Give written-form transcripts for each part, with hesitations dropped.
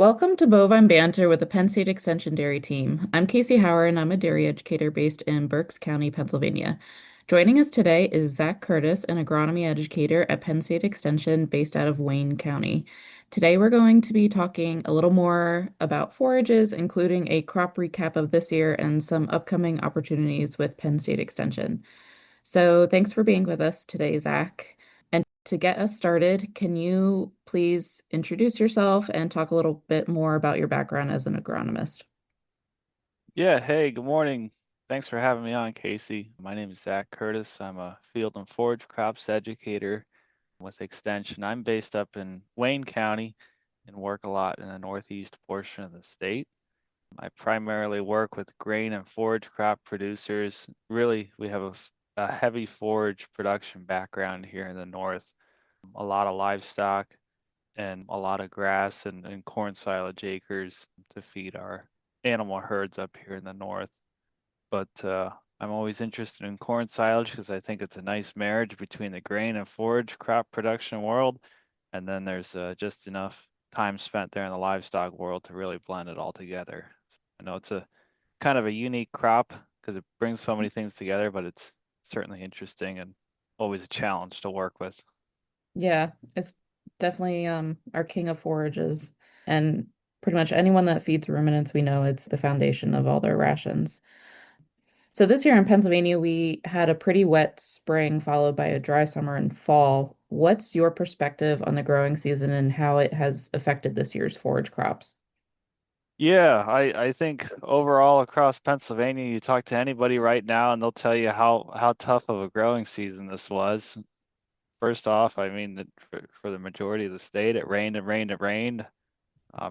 Welcome to Bovine Banter with the Penn State Extension Dairy Team. I'm Kasey Hower, and I'm a dairy educator based in Berks County, Pennsylvania. Joining us today is Zack Curtis, an agronomy educator at Penn State Extension based out of Wayne County. Today, we're going to be talking a little more about forages, including a crop recap of this year and some upcoming opportunities with Penn State Extension. So, thanks for being with us today, Zack. And to get us started, can you please introduce yourself and talk a little bit more about your background as an agronomist? Yeah, hey, good morning. Thanks for having me on, Casey. My name is Zack Curtis. I'm a field and forage crops educator with Extension. I'm based up in Wayne County and work a lot in the northeast portion of the state. I primarily work with grain and forage crop producers. Really, we have a heavy forage production background here in the north. A lot of livestock and a lot of grass and corn silage acres to feed our animal herds up here in the north. But I'm always interested in corn silage because I think it's a nice marriage between the grain and forage crop production world. And then there's just enough time spent there in the livestock world to really blend it all together. I know it's a kind of a unique crop because it brings so many things together, but it's certainly interesting and always a challenge to work with. Yeah, it's definitely our king of forages, and pretty much anyone that feeds ruminants, we know it's the foundation of all their rations. So this year in Pennsylvania, we had a pretty wet spring followed by a dry summer and fall. What's your perspective on the growing season and how it has affected this year's forage crops? Yeah, I think overall across Pennsylvania, you talk to anybody right now and they'll tell you how tough of a growing season this was. First off, I mean, for the majority of the state, it rained and rained and rained,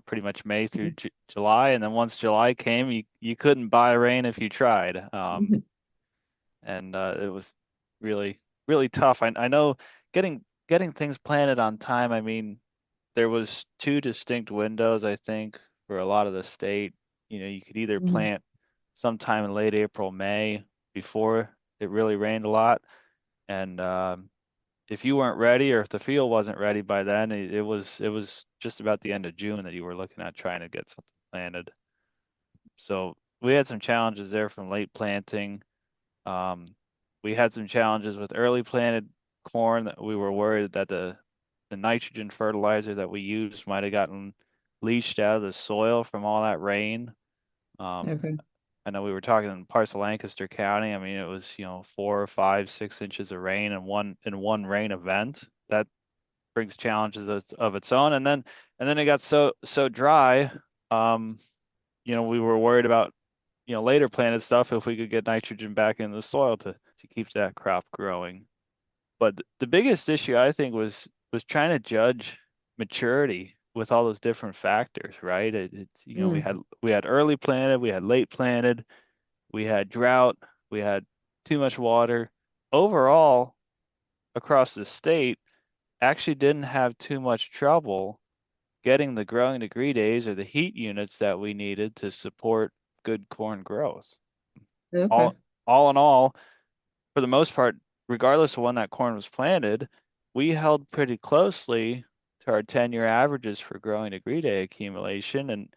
pretty much May through July. And then once July came, you couldn't buy rain if you tried. And it was really, really tough. I know getting things planted on time. I mean, there was two distinct windows, I think, for a lot of the state. You could either Mhm. plant sometime in late April, May, before it really rained a lot. And if you weren't ready or if the field wasn't ready by then, it was just about the end of June that you were looking at trying to get something planted. So we had some challenges there from late planting. Um, we had some challenges with early planted corn that we were worried that the nitrogen fertilizer that we used might have gotten leached out of the soil from all that rain. Um, Okay. I know we were talking in parts of Lancaster County. I mean, it was, 4 or 5, 6 inches of rain in one rain event. That brings challenges of its own. And then it got so dry. Um, we were worried about, later planted stuff if we could get nitrogen back in the soil to keep that crop growing. But the biggest issue I think was trying to judge maturity with all those different factors, right? It's we Mm. had early planted, we had late planted, we had drought, we had too much water. Overall, across the state, actually didn't have too much trouble getting the growing degree days or the heat units that we needed to support good corn growth. Okay. All in all, for the most part, regardless of when that corn was planted, we held pretty closely to our 10-year averages for growing degree day accumulation. And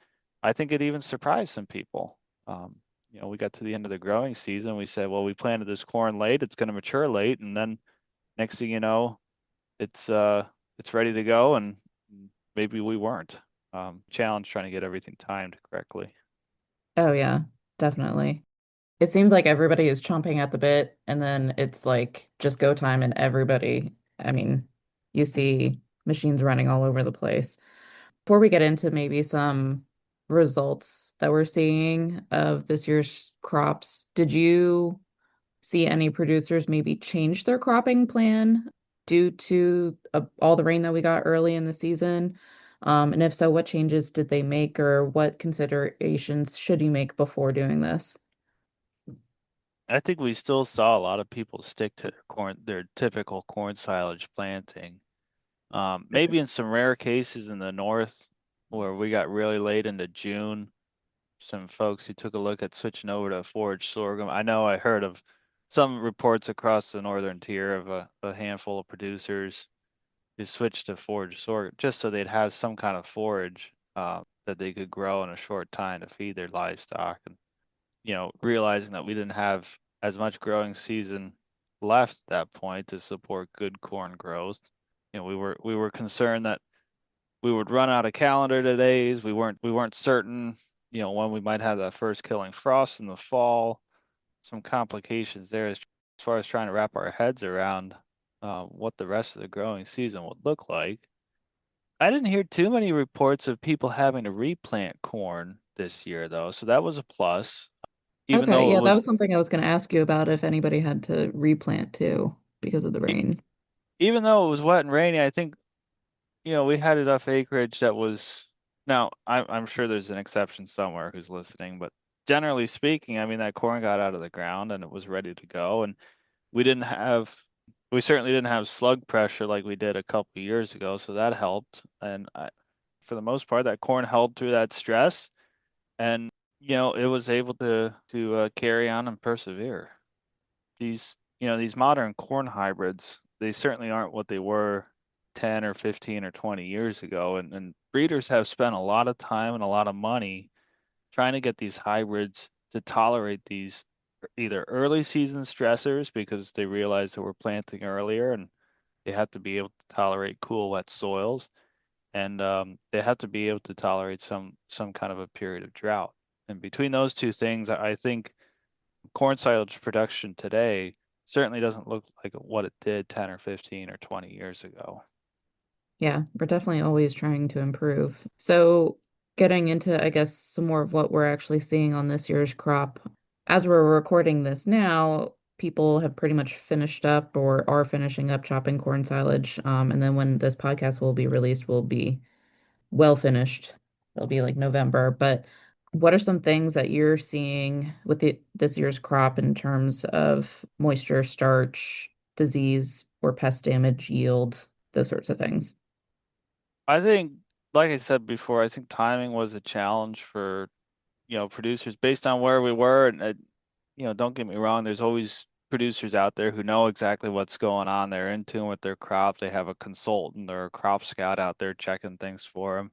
I think it even surprised some people. We got to the end of the growing season. We said, well, we planted this corn late, it's going to mature late. And then next thing you know, it's it's ready to go. And maybe we weren't. Challenge trying to get everything timed correctly. Oh yeah, definitely. It seems like everybody is chomping at the bit, and then it's like just go time, and everybody, I mean, you see machines running all over the place. Before we get into maybe some results that we're seeing of this year's crops, did you see any producers maybe change their cropping plan due to all the rain that we got early in the season? And if so, what changes did they make, or what considerations should you make before doing this? I think we still saw a lot of people stick to their typical corn silage planting. Maybe in some rare cases in the north where we got really late into June, some folks who took a look at switching over to forage sorghum. I know I heard of some reports across the northern tier of a handful of producers who switched to forage sorghum just so they'd have some kind of forage. that they could grow in a short time to feed their livestock. And, realizing that we didn't have as much growing season left at that point to support good corn growth. We were concerned that we would run out of calendar days. We weren't certain, when we might have that first killing frost in the fall. Some complications there as far as trying to wrap our heads around what the rest of the growing season would look like. I didn't hear too many reports of people having to replant corn this year, though, so that was a plus. Even Okay, though it yeah, that was, was something I was going to ask you about if anybody had to replant too because of the e- rain. even though it was wet and rainy, I think we had enough acreage that was. Now, I'm sure there's an exception somewhere who's listening, but generally speaking, I mean that corn got out of the ground and it was ready to go, and we didn't have we certainly didn't have slug pressure like we did a couple of years ago, so that helped. And for the most part, that corn held through that stress, and it was able to carry on and persevere. These modern corn hybrids, they certainly aren't what they were 10 or 15 or 20 years ago, and breeders have spent a lot of time and a lot of money trying to get these hybrids to tolerate these either early season stressors because they realize that we're planting earlier and they have to be able to tolerate cool, wet soils, and they have to be able to tolerate some kind of a period of drought. And between those two things, I think corn silage production today certainly doesn't look like what it did 10 or 15 or 20 years ago. Yeah, we're definitely always trying to improve. So, getting into, I guess, some more of what we're actually seeing on this year's crop. As we're recording this now, people have pretty much finished up or are finishing up chopping corn silage. And then when this podcast will be released, will be well finished. It'll be like November. But what are some things that you're seeing with this year's crop in terms of moisture, starch, disease, or pest damage, yield, those sorts of things? I think, like I said before, I think timing was a challenge for producers based on where we were. And don't get me wrong, there's always producers out there who know exactly what's going on. They're in tune with their crop. They have a consultant or a crop scout out there checking things for them.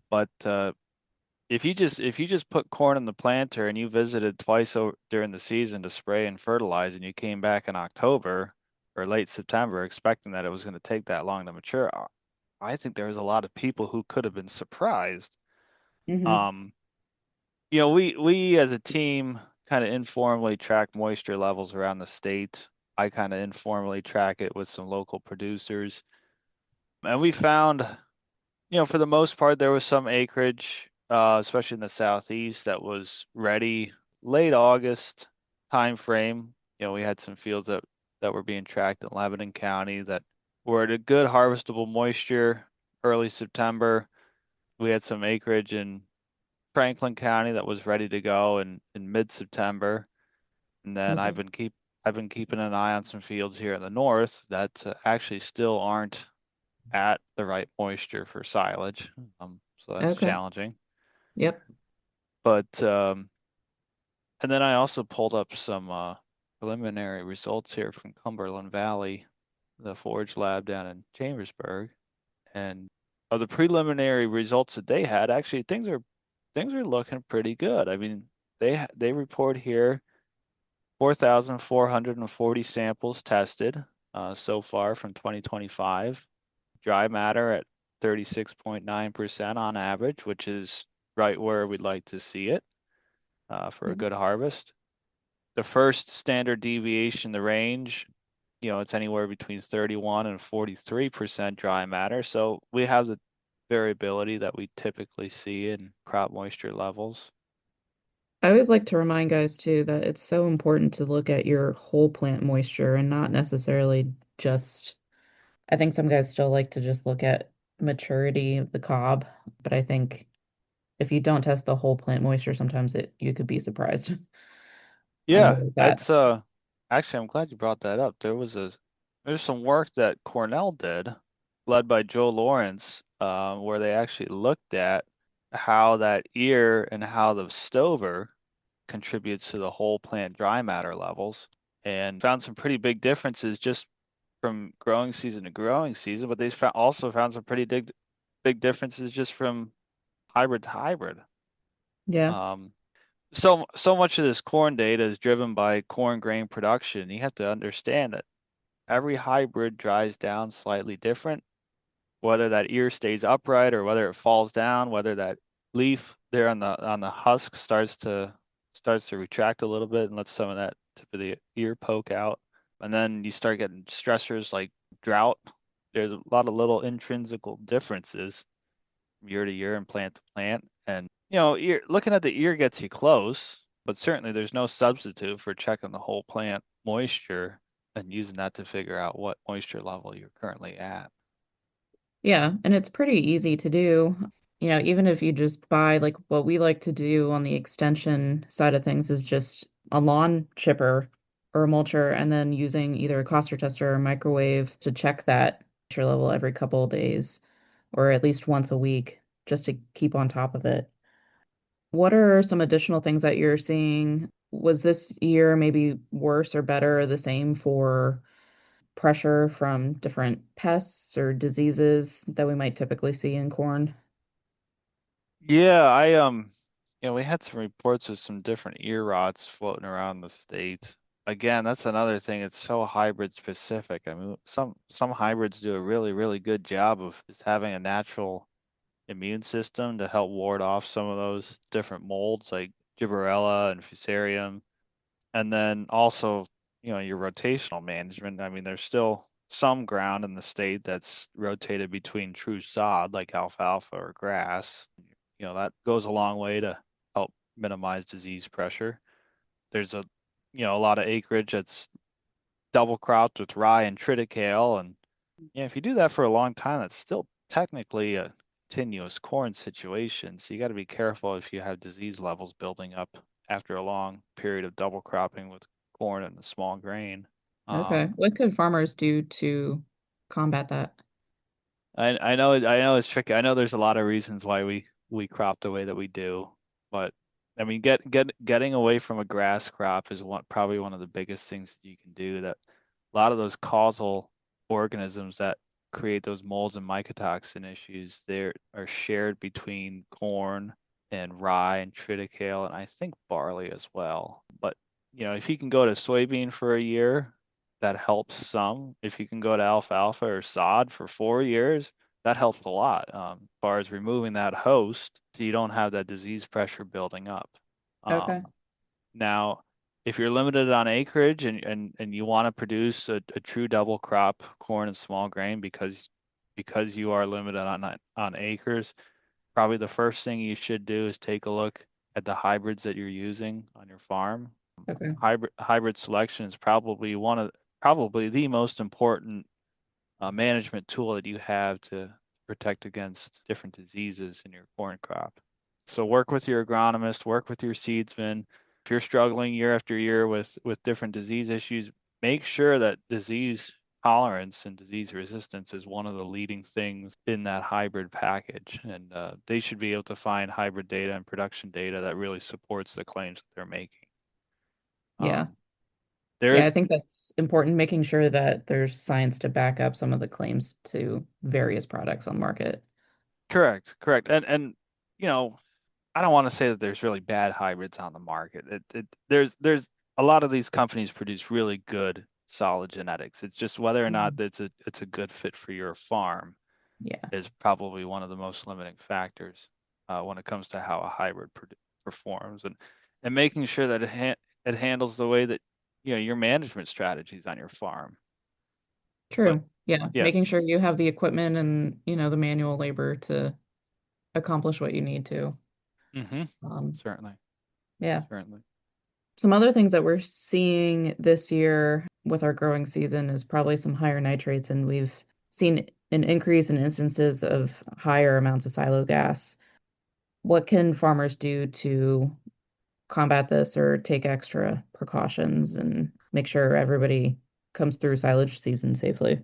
But if you just put corn in the planter and you visited twice during the season to spray and fertilize, and you came back in October or late September expecting that it was going to take that long to mature, I think there was a lot of people who could have been surprised. Hmm. Um, we as a team kind of informally track moisture levels around the state. I kind of informally track it with some local producers. And we found, for the most part, there was some acreage, especially in the southeast, that was ready late August time frame. We had some fields that were being tracked in Lebanon County that were at a good harvestable moisture early September. We had some acreage in Franklin County that was ready to go in mid-September. And then I've Okay. been keeping an eye on some fields here in the north that actually still aren't at the right moisture for silage. So that's Okay. challenging. Yep. But and then I also pulled up some preliminary results here from Cumberland Valley, the forage lab down in Chambersburg, and of the preliminary results that they had, actually things are looking pretty good. I mean, they report here 4,440 samples tested so far from 2025. Dry matter at 36.9% on average, which is right where we'd like to see it for a Mhm. good harvest. The first standard deviation, the range, it's anywhere between 31 and 43% dry matter. So we have the variability that we typically see in crop moisture levels. I always like to remind guys too that it's so important to look at your whole plant moisture and not necessarily just, I think some guys still like to just look at maturity of the cob, but I think if you don't test the whole plant moisture, sometimes you could be surprised Yeah, with that. it's actually I'm glad you brought that up. There's some work that Cornell did, led by Joe Lawrence, where they actually looked at how that ear and how the stover contributes to the whole plant dry matter levels, and found some pretty big differences just from growing season to growing season. But they also found some pretty big differences just from hybrid to hybrid. Yeah. Um, so much of this corn data is driven by corn grain production. You have to understand that every hybrid dries down slightly different, whether that ear stays upright or whether it falls down, whether that leaf there on the husk starts to retract a little bit and lets some of that tip of the ear poke out. And then you start getting stressors like drought. There's a lot of little intrinsical differences from year to year and plant to plant. And looking at the ear gets you close, but certainly there's no substitute for checking the whole plant moisture and using that to figure out what moisture level you're currently at. Yeah, and it's pretty easy to do. Even if you just buy like what we like to do on the extension side of things is just a lawn chipper or a mulcher and then using either a cluster tester or a microwave to check that moisture level every couple of days or at least once a week just to keep on top of it. What are some additional things that you're seeing? Was this year maybe worse or better or the same for pressure from different pests or diseases that we might typically see in corn? Yeah, we had some reports of some different ear rots floating around the state. Again, that's another thing. It's so hybrid specific. I mean, some hybrids do a really, really good job of just having a natural immune system to help ward off some of those different molds like Gibberella and Fusarium. And then also, your rotational management. I mean, there's still some ground in the state that's rotated between true sod like alfalfa or grass. That goes a long way to help minimize disease pressure. There's a lot of acreage that's double cropped with rye and triticale. And if you do that for a long time, that's still technically a continuous corn situation. So you got to be careful if you have disease levels building up after a long period of double cropping with corn and a small grain. Okay. Um, What could farmers do to combat that? I know it's tricky. I know there's a lot of reasons why we crop the way that we do, but I mean, getting away from a grass crop is probably one of the biggest things that you can do. That a lot of those causal organisms that create those molds and mycotoxin issues, they are shared between corn and rye and triticale, and I think barley as well. But if you can go to soybean for a year, that helps some. If you can go to alfalfa or sod for 4 years, that helps a lot, as far as removing that host so you don't have that disease pressure building up. Okay. Now, if you're limited on acreage and you want to produce a true double crop corn and small grain because you are limited on acres, probably the first thing you should do is take a look at the hybrids that you're using on your farm. Okay. Hybrid selection is probably the most important management tool that you have to protect against different diseases in your corn crop. So work with your agronomist, work with your seedsman. If you're struggling year after year with different disease issues, make sure that disease tolerance and disease resistance is one of the leading things in that hybrid package. And they should be able to find hybrid data and production data that really supports the claims that they're making. Yeah. Um, there Yeah, is I think that's important, making sure that there's science to back up some of the claims to various products on the market. correct. And you know, I don't want to say that there's really bad hybrids on the market. There's a lot of these companies produce really good, solid genetics. It's just whether or not Mhm. it's a good fit for your farm Yeah. is probably one of the most limiting factors when it comes to how a hybrid performs and making sure that it handles the way that your management strategies on your farm. But True. Yeah. yeah, Making sure you have the equipment and, the manual labor to accomplish what you need to. mm-hmm, Um, certainly, yeah. certainly. Some other things that we're seeing this year with our growing season is probably some higher nitrates, and we've seen an increase in instances of higher amounts of silo gas. What can farmers do to combat this or take extra precautions and make sure everybody comes through silage season safely?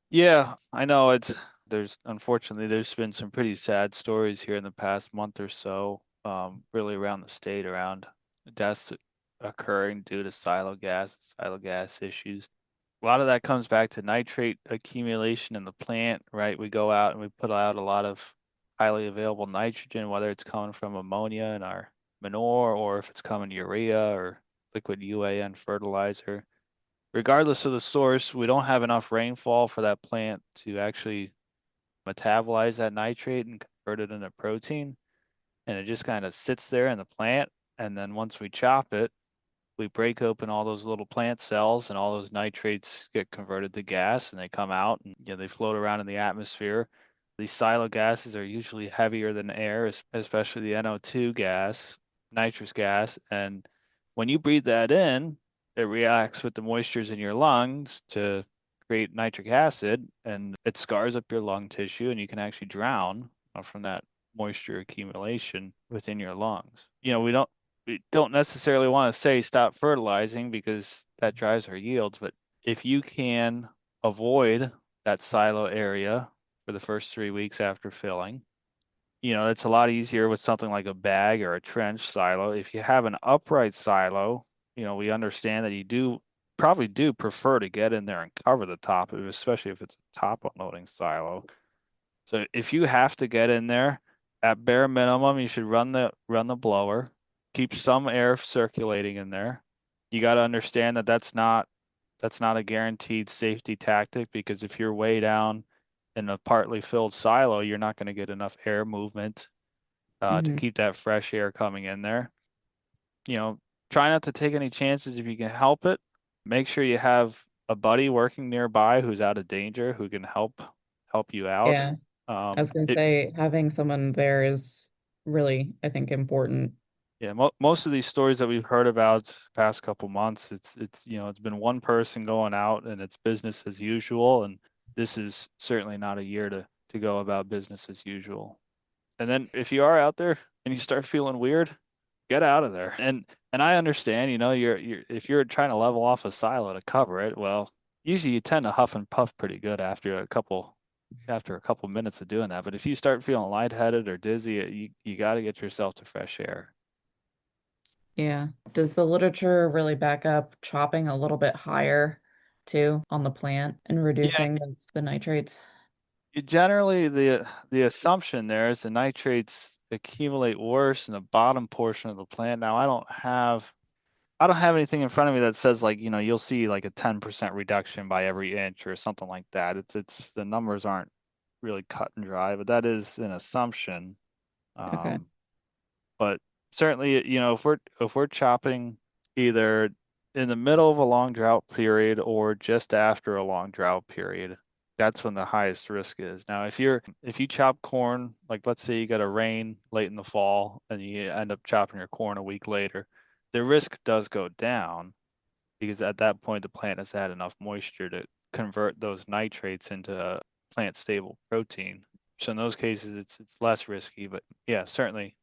Yeah, I know there's been some pretty sad stories here in the past month or so, really around the state around deaths occurring due to silo gas issues. A lot of that comes back to nitrate accumulation in the plant, right? We go out and we put out a lot of highly available nitrogen, whether it's coming from ammonia in our manure or if it's coming urea or liquid UAN fertilizer. Regardless of the source, we don't have enough rainfall for that plant to actually metabolize that nitrate and convert it into protein. And it just kind of sits there in the plant. And then once we chop it, we break open all those little plant cells and all those nitrates get converted to gas and they come out and they float around in the atmosphere. These silo gases are usually heavier than air, especially the NO2 gas, nitrous gas. And when you breathe that in, it reacts with the moistures in your lungs to create nitric acid and it scars up your lung tissue and you can actually drown from that moisture accumulation within your lungs. We don't necessarily want to say stop fertilizing because that drives our yields, but if you can avoid that silo area for the first 3 weeks after filling, it's a lot easier with something like a bag or a trench silo. If you have an upright silo, we understand that you probably do prefer to get in there and cover the top of it, especially if it's a top unloading silo. So if you have to get in there, at bare minimum, you should run the blower, keep some air circulating in there. You got to understand that that's not a guaranteed safety tactic because if you're way down in a partly filled silo, you're not going to get enough air movement to Hmm. keep that fresh air coming in there. Try not to take any chances if you can help it. Make sure you have a buddy working nearby who's out of danger who can help you out. Yeah, I was gonna say having someone there is really, I think, important. Yeah, most of these stories that we've heard about past couple months, it's been one person going out and it's business as usual, and this is certainly not a year to go about business as usual. And then if you are out there and you start feeling weird, get out of there. And I understand, you're if you're trying to level off a silo to cover it, well, usually you tend to huff and puff pretty good after a couple minutes of doing that. But if you start feeling lightheaded or dizzy, you got to get yourself to fresh air. Yeah. Does the literature really back up chopping a little bit higher too on the plant and Yeah, reducing the nitrates? generally the assumption there is the nitrates accumulate worse in the bottom portion of the plant. Now I don't have anything in front of me that says like, you'll see like a 10% reduction by every inch or something like that. It's the numbers aren't really cut and dry, but that is an assumption. Okay. Um, but certainly, if we're chopping either in the middle of a long drought period or just after a long drought period, that's when the highest risk is. Now, if you chop corn, like let's say you got a rain late in the fall and you end up chopping your corn a week later, the risk does go down because at that point the plant has had enough moisture to convert those nitrates into plant stable protein. So in those cases, it's less risky, but yeah, certainly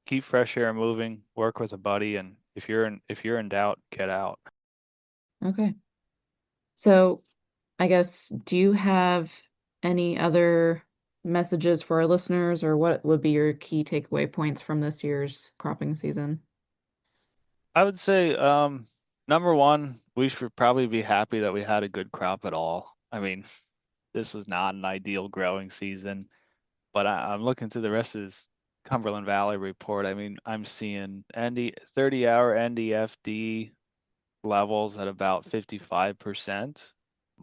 keep fresh air moving, work with a buddy, and if you're in doubt, get out. Okay. So I guess, do you have any other messages for our listeners, or what would be your key takeaway points from this year's cropping season? I would say, number one, we should probably be happy that we had a good crop at all. I mean, this was not an ideal growing season, but I'm looking through the rest of this Cumberland Valley report. I mean, I'm seeing 30-hour NDFD levels at about 55%.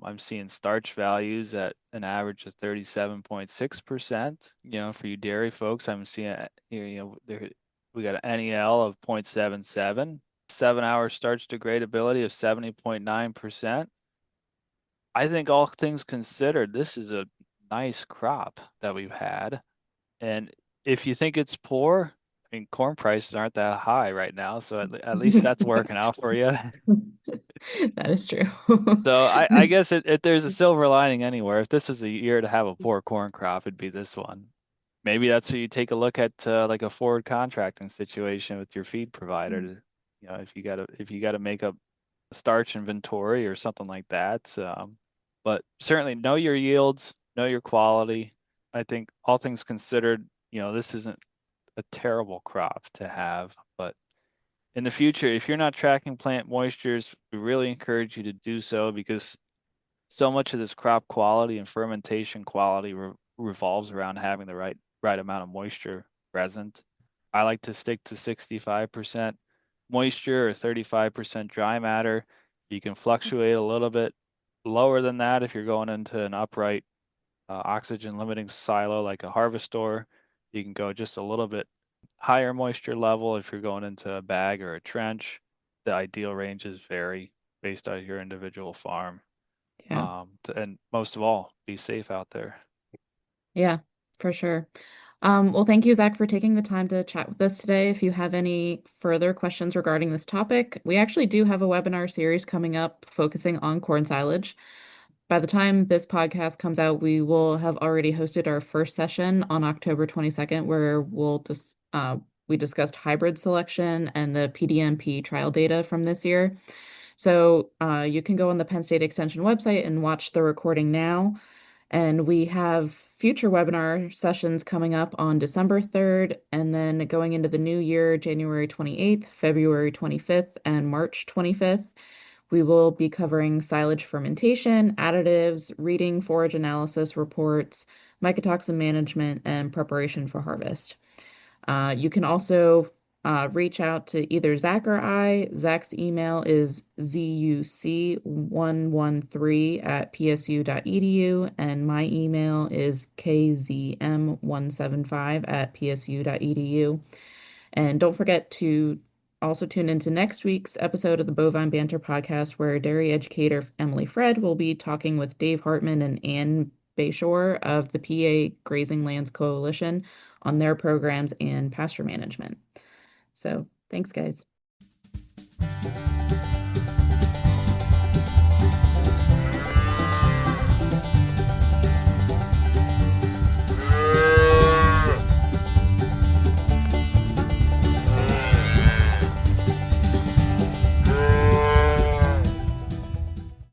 I'm seeing starch values at an average of 37.6%. For you dairy folks, I'm seeing, there, we got an NEL of 0.77, 7-hour starch degradability of 70.9%. I think all things considered, this is a nice crop that we've had. And if you think it's poor, I mean, corn prices aren't that high right now, so at least that's working out for you. That is true. So I guess there's a silver lining anywhere. If this was a year to have a poor corn crop, it'd be this one. Maybe that's where you take a look at like a forward contracting situation with your feed provider. If you gotta make up a starch inventory or something like that. But certainly know your yields, know your quality. I think all things considered, this isn't a terrible crop to have, but in the future, if you're not tracking plant moistures, we really encourage you to do so because so much of this crop quality and fermentation quality revolves around having the right right amount of moisture present. I like to stick to 65% moisture or 35% dry matter. You can fluctuate a little bit lower than that if you're going into an upright oxygen limiting silo like a harvestor. You can go just a little bit higher moisture level if you're going into a bag or a trench. The ideal ranges vary based on your individual farm. Yeah. And most of all, be safe out there. Yeah, for sure. Well, thank you, Zach, for taking the time to chat with us today. If you have any further questions regarding this topic, we actually do have a webinar series coming up focusing on corn silage. By the time this podcast comes out, we will have already hosted our first session on October 22nd, where we discussed hybrid selection and the PDMP trial data from this year. So you can go on the Penn State Extension website and watch the recording now. And we have future webinar sessions coming up on December 3rd, and then going into the new year, January 28th, February 25th, and March 25th. We will be covering silage fermentation, additives, reading forage analysis reports, mycotoxin management, and preparation for harvest. You can also reach out to either Zach or I. Zach's email is zuc113@psu.edu, and my email is kzm175@psu.edu. And don't forget to also tune into next week's episode of the Bovine Banter podcast, where dairy educator Emily Fred will be talking with Dave Hartman and Ann Bayshore of the PA Grazing Lands Coalition on their programs and pasture management. So thanks, guys.